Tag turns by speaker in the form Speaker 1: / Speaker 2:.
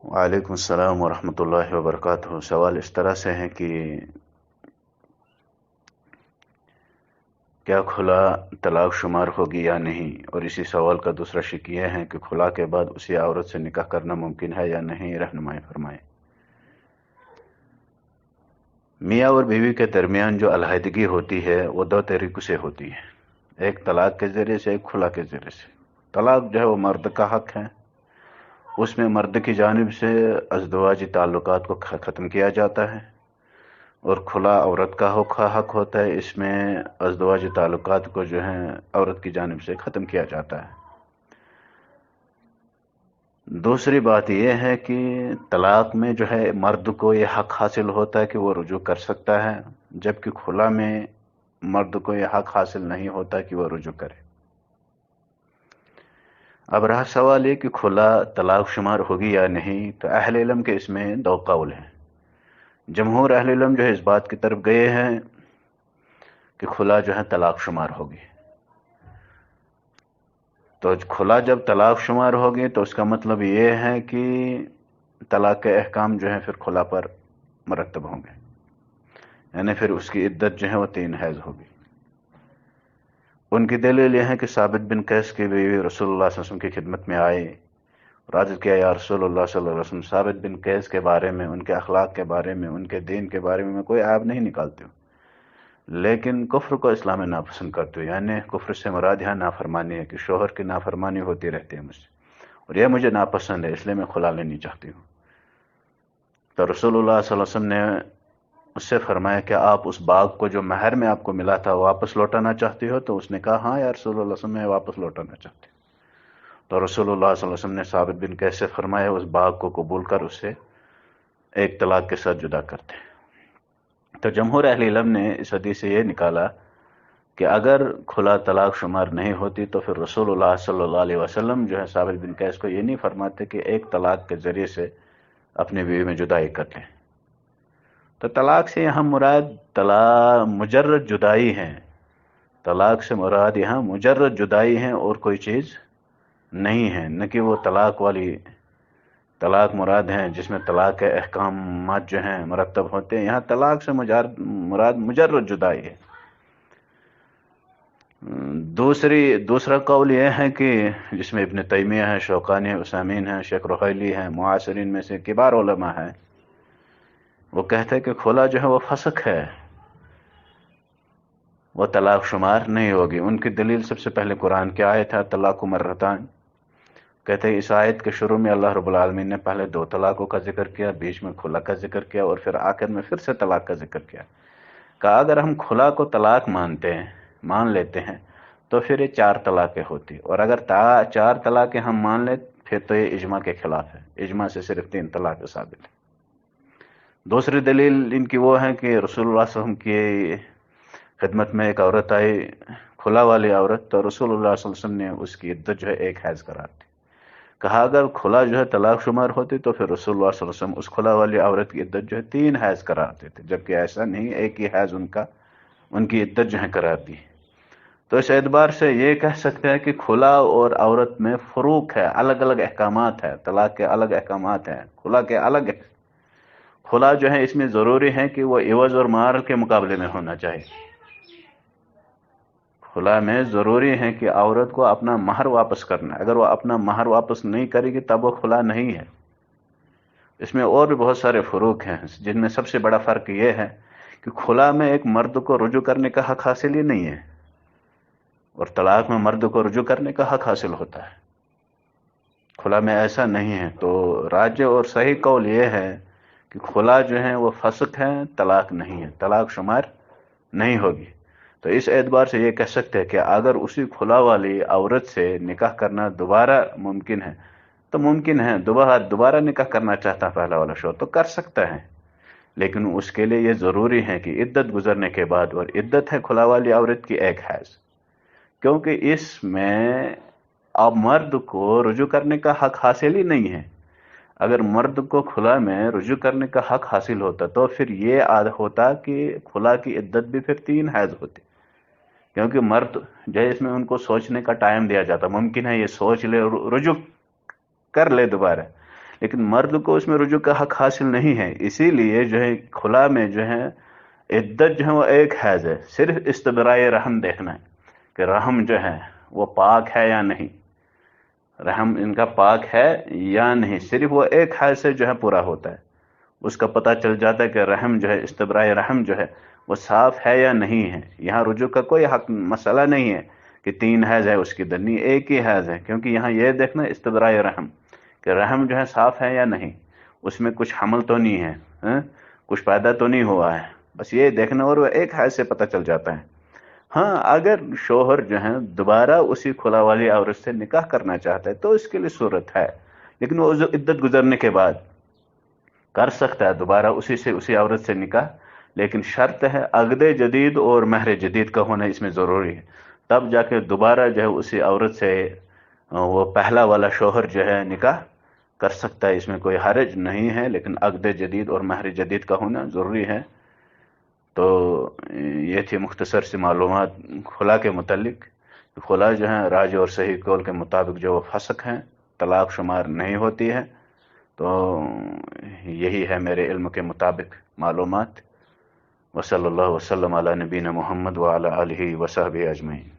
Speaker 1: وعلیکم السلام ورحمۃ اللہ وبرکاتہ۔ سوال اس طرح سے ہے کہ کیا کھلا طلاق شمار ہوگی یا نہیں، اور اسی سوال کا دوسرا شق یہ ہے کہ کھلا کے بعد اسی عورت سے نکاح کرنا ممکن ہے یا نہیں، رہنمائی فرمائیں۔ میاں اور بیوی کے درمیان جو علیحدگی ہوتی ہے وہ دو طریقوں سے ہوتی ہے، ایک طلاق کے ذریعے سے، ایک کھلا کے ذریعے سے۔ طلاق جو ہے وہ مرد کا حق ہے، اس میں مرد کی جانب سے ازدواجی تعلقات کو ختم کیا جاتا ہے، اور کھلا عورت کا حق ہوتا ہے، اس میں ازدواجی تعلقات کو جو ہے عورت کی جانب سے ختم کیا جاتا ہے۔ دوسری بات یہ ہے کہ طلاق میں جو ہے مرد کو یہ حق حاصل ہوتا ہے کہ وہ رجوع کر سکتا ہے، جبکہ کھلا میں مرد کو یہ حق حاصل نہیں ہوتا کہ وہ رجوع کرے۔ اب رہا سوال یہ کہ کھلا طلاق شمار ہوگی یا نہیں، تو اہل علم کے اس میں دو قول ہیں۔ جمہور اہل علم جو ہے اس بات کی طرف گئے ہیں کہ کھلا جو ہے طلاق شمار ہوگی۔ تو کھلا جب طلاق شمار ہوگی تو اس کا مطلب یہ ہے کہ طلاق کے احکام جو ہیں پھر کھلا پر مرتب ہوں گے، یعنی پھر اس کی عدت جو ہے وہ 3 حیض ہوگی۔ ان کی دلیل یہ ہے کہ ثابت بن قیس کی بیوی رسول اللہ صلی اللہ علیہ وسلم کی خدمت میں آئے اور عرض کیا، یا رسول اللہ صلی اللہ علیہ وسلم، ثابت بن قیس کے بارے میں، ان کے اخلاق کے بارے میں، ان کے دین کے بارے میں کوئی عیب نہیں نکالتی ہوں، لیکن کفر کو اسلام میں ناپسند کرتے ہو، یعنی کفر سے مراد یہاں نافرمانی ہے کہ شوہر کی نافرمانی ہوتی رہتی ہے مجھ سے، اور یہ مجھے ناپسند ہے، اس لیے میں کھلا لینی چاہتی ہوں۔ تو رسول اللہ صلی اللہ علیہ وسلم نے اس سے فرمایا کہ آپ اس باغ کو جو مہر میں آپ کو ملا تھا واپس لوٹانا چاہتی ہو؟ تو اس نے کہا ہاں یا رسول اللہ صلی اللہ علیہ وسلم، میں واپس لوٹانا چاہتی ہوں۔ تو رسول اللہ صلی اللہ علیہ وسلم نے ثابت بن قیس سے فرمایا اس باغ کو قبول کر اسے ایک طلاق کے ساتھ جدا کرتے ہیں۔ تو جمہور اہل علم نے اس حدیث سے یہ نکالا کہ اگر کھلا طلاق شمار نہیں ہوتی تو پھر رسول اللہ صلی اللہ علیہ وسلم جو ہے ثابت بن قیس کو یہ نہیں فرماتے کہ ایک طلاق کے ذریعے سے اپنی بیوی میں جدائی کر لیں۔ تو طلاق سے یہاں مراد طلاق مجرد جدائی ہے، طلاق سے مراد یہاں مجرد جدائی ہے اور کوئی چیز نہیں ہے، نہ کہ وہ طلاق والی طلاق مراد ہیں جس میں طلاق کے احکامات جو ہیں مرتب ہوتے ہیں۔ یہاں طلاق سے مراد مجرد جدائی ہے۔ دوسرا قول یہ ہے کہ جس میں ابن تیمیہ ہے، شوکانی ہے، عثیمین ہے، شیخ رحیلی ہے، معاصرین میں سے کبار علماء ہیں، وہ کہتے ہیں کہ کھلا جو ہے وہ فسخ ہے، وہ طلاق شمار نہیں ہوگی۔ ان کی دلیل سب سے پہلے قرآن کی آیت ہے طلاق مرتان، کہتے ہیں اس آیت کے شروع میں اللہ رب العالمین نے پہلے 2 طلاقوں کا ذکر کیا، بیچ میں کھلا کا ذکر کیا، اور پھر آخر میں پھر سے طلاق کا ذکر کیا۔ کہا اگر ہم کھلا کو طلاق مان لیتے ہیں تو پھر یہ 4 طلاقیں ہوتی، اور اگر 4 طلاقیں ہم مان لیں پھر تو یہ اجماع کے خلاف ہے، اجماع سے صرف 3 طلاقیں ثابت ہیں۔ دوسری دلیل ان کی وہ ہے کہ رسول اللہ صلی اللہ علیہ وسلم کی خدمت میں ایک عورت آئی، کھلا والی عورت، تو رسول اللہ صلی اللہ علیہ وسلم نے اس کی عدت جو ہے 1 حیض قرار دی۔ کہا اگر کھلا جو ہے طلاق شمار ہوتی تو پھر رسول اللہ صلی اللہ علیہ وسلم اس کھلا والی عورت کی عدت جو ہے 3 حیض قرار دیتے، جبکہ ایسا نہیں، ایک ہی حیض ان کی عدت جو ہے قرار دی۔ تو اس اعتبار سے یہ کہہ سکتے ہیں کہ کھلا اور عورت میں فروق ہے، الگ الگ احکامات ہیں، طلاق کے الگ احکامات ہیں، کھلا کے الگ ہے۔ کھلا جو ہے اس میں ضروری ہے کہ وہ عوض اور مہر کے مقابلے میں ہونا چاہیے۔ کھلا میں ضروری ہے کہ عورت کو اپنا مہر واپس کرنا ہے، اگر وہ اپنا مہر واپس نہیں کرے گی تب وہ کھلا نہیں ہے۔ اس میں اور بھی بہت سارے فروق ہیں، جن میں سب سے بڑا فرق یہ ہے کہ کھلا میں ایک مرد کو رجوع کرنے کا حق حاصل ہی نہیں ہے، اور طلاق میں مرد کو رجوع کرنے کا حق حاصل ہوتا ہے، کھلا میں ایسا نہیں ہے۔ تو راجح اور صحیح قول یہ ہے کہ کھلا جو ہے وہ فسخ ہے، طلاق نہیں ہے، طلاق شمار نہیں ہوگی۔ تو اس اعتبار سے یہ کہہ سکتے ہیں کہ اگر اسی کھلا والی عورت سے نکاح کرنا دوبارہ ممکن ہے تو ممکن ہے، دوبارہ نکاح کرنا چاہتا پہلا والا شوہر تو کر سکتا ہے، لیکن اس کے لیے یہ ضروری ہے کہ عدت گزرنے کے بعد، اور عدت ہے کھلا والی عورت کی 1 حیض، کیونکہ اس میں اب مرد کو رجوع کرنے کا حق حاصل ہی نہیں ہے۔ اگر مرد کو کھلا میں رجوع کرنے کا حق حاصل ہوتا تو پھر یہ ہوتا کہ کھلا کی عدت بھی پھر 3 حیض ہوتی، کیونکہ مرد جو ہے اس میں ان کو سوچنے کا ٹائم دیا جاتا، ممکن ہے یہ سوچ لے اور رجوع کر لے دوبارہ، لیکن مرد کو اس میں رجوع کا حق حاصل نہیں ہے، اسی لیے جو ہے کھلا میں جو ہے عدت جو ہے وہ ایک حیض ہے، صرف استبراء رحم دیکھنا ہے کہ رحم جو ہے وہ پاک ہے یا نہیں، رحم ان کا پاک ہے یا نہیں، صرف وہ ایک حیض سے جو ہے پورا ہوتا ہے، اس کا پتہ چل جاتا ہے کہ رحم جو ہے استبراء رحم جو ہے وہ صاف ہے یا نہیں ہے۔ یہاں رجوع کا کوئی حق مسئلہ نہیں ہے کہ 3 حیض ہے اس کی دنی، ایک ہی حیض ہے، کیونکہ یہاں یہ دیکھنا استبراء رحم کہ رحم جو ہے صاف ہے یا نہیں، اس میں کچھ حمل تو نہیں ہے، کچھ پیدا تو نہیں ہوا ہے، بس یہ دیکھنا، اور وہ ایک حیض سے پتہ چل جاتا ہے۔ ہاں اگر شوہر جو ہے دوبارہ اسی کھلا والی عورت سے نکاح کرنا چاہتا ہے تو اس کے لیے صورت ہے، لیکن وہ عدت گزرنے کے بعد کر سکتا ہے دوبارہ اسی عورت سے نکاح، لیکن شرط ہے عقد جدید اور مہر جدید کا ہونا اس میں ضروری ہے، تب جا کے دوبارہ جو ہے اسی عورت سے وہ پہلا والا شوہر جو ہے نکاح کر سکتا ہے، اس میں کوئی حرج نہیں ہے، لیکن عقد جدید اور مہر جدید کا ہونا ضروری ہے۔ تو یہ تھی مختصر سی معلومات خلا کے متعلق۔ خلا جو ہے راج اور صحیح قول کے مطابق جو وہ فسق ہیں، طلاق شمار نہیں ہوتی ہے، تو یہی ہے میرے علم کے مطابق معلومات۔ وصلی اللہ وسلم علی نبینا محمد وعلی آلہ وصحبہ اجمعین۔